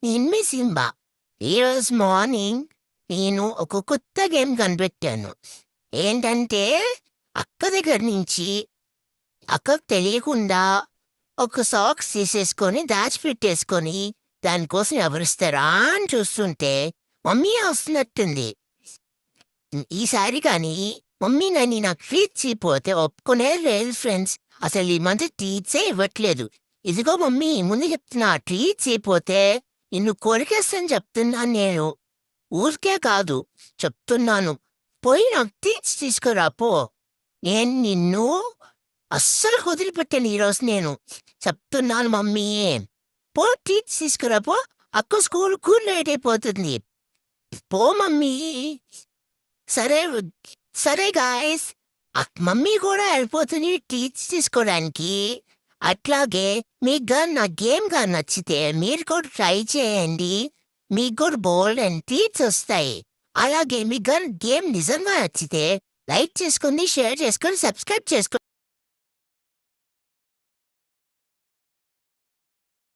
నేను సింబా. ఈరోజు మార్నింగ్ నేను ఒక కొత్త గేమ్ కనిపెట్టాను. ఏంటంటే అక్క దగ్గర నుంచి అక్కకు తెలియకుండా ఒక సాక్స్ తీసేసుకొని దాచిపెట్టేసుకొని దానికోసం ఎవరిస్తారా అని చూస్తుంటే మమ్మీ వస్తున్నట్టుంది. ఈసారి కానీ మమ్మీ నన్ను నాకు ట్రీట్స్ ఇవ్వకపోతే ఒప్పుకునే లేదు ఫ్రెండ్స్. అసలు ఈ మధ్య ట్రీట్సే ఇవ్వట్లేదు. ఇదిగో మమ్మీ ముందు చెప్తున్నా, ట్రీట్స్ ఇవ్వకపోతే నిన్ను కొరికేస్తాను చెప్తున్నాను నేను. ఊరికే కాదు చెప్తున్నాను. పోయి నాకు ట్రీట్స్ తీసుకురా పో. నేను నిన్ను అస్సలు వదిలిపెట్టాను ఈరోజు నేను. చెప్తున్నాను మమ్మీ. పో ట్రీట్స్ తీసుకురా పో. అక్క స్కూల్కు లేట్ అయిపోతుంది. పో మమ్మీ. సరే సరే గాయస్, మమ్మీ కూడా వెళ్ళిపోతుంది ట్రీట్స్ తీసుకోవడానికి. అట్లాగే మీకు కానీ నా గేమ్ కానీ నచ్చితే మీరు కూడా ట్రై చేయండి. మీకు కూడా బోల్డ్ అండ్ ట్రీట్స్ వస్తాయి. అలాగే మీకు కానీ గేమ్ నిజంగా నచ్చితే లైక్ చేసుకోండి, షేర్ చేసుకొని, సబ్స్క్రైబ్ చేసుకోండి.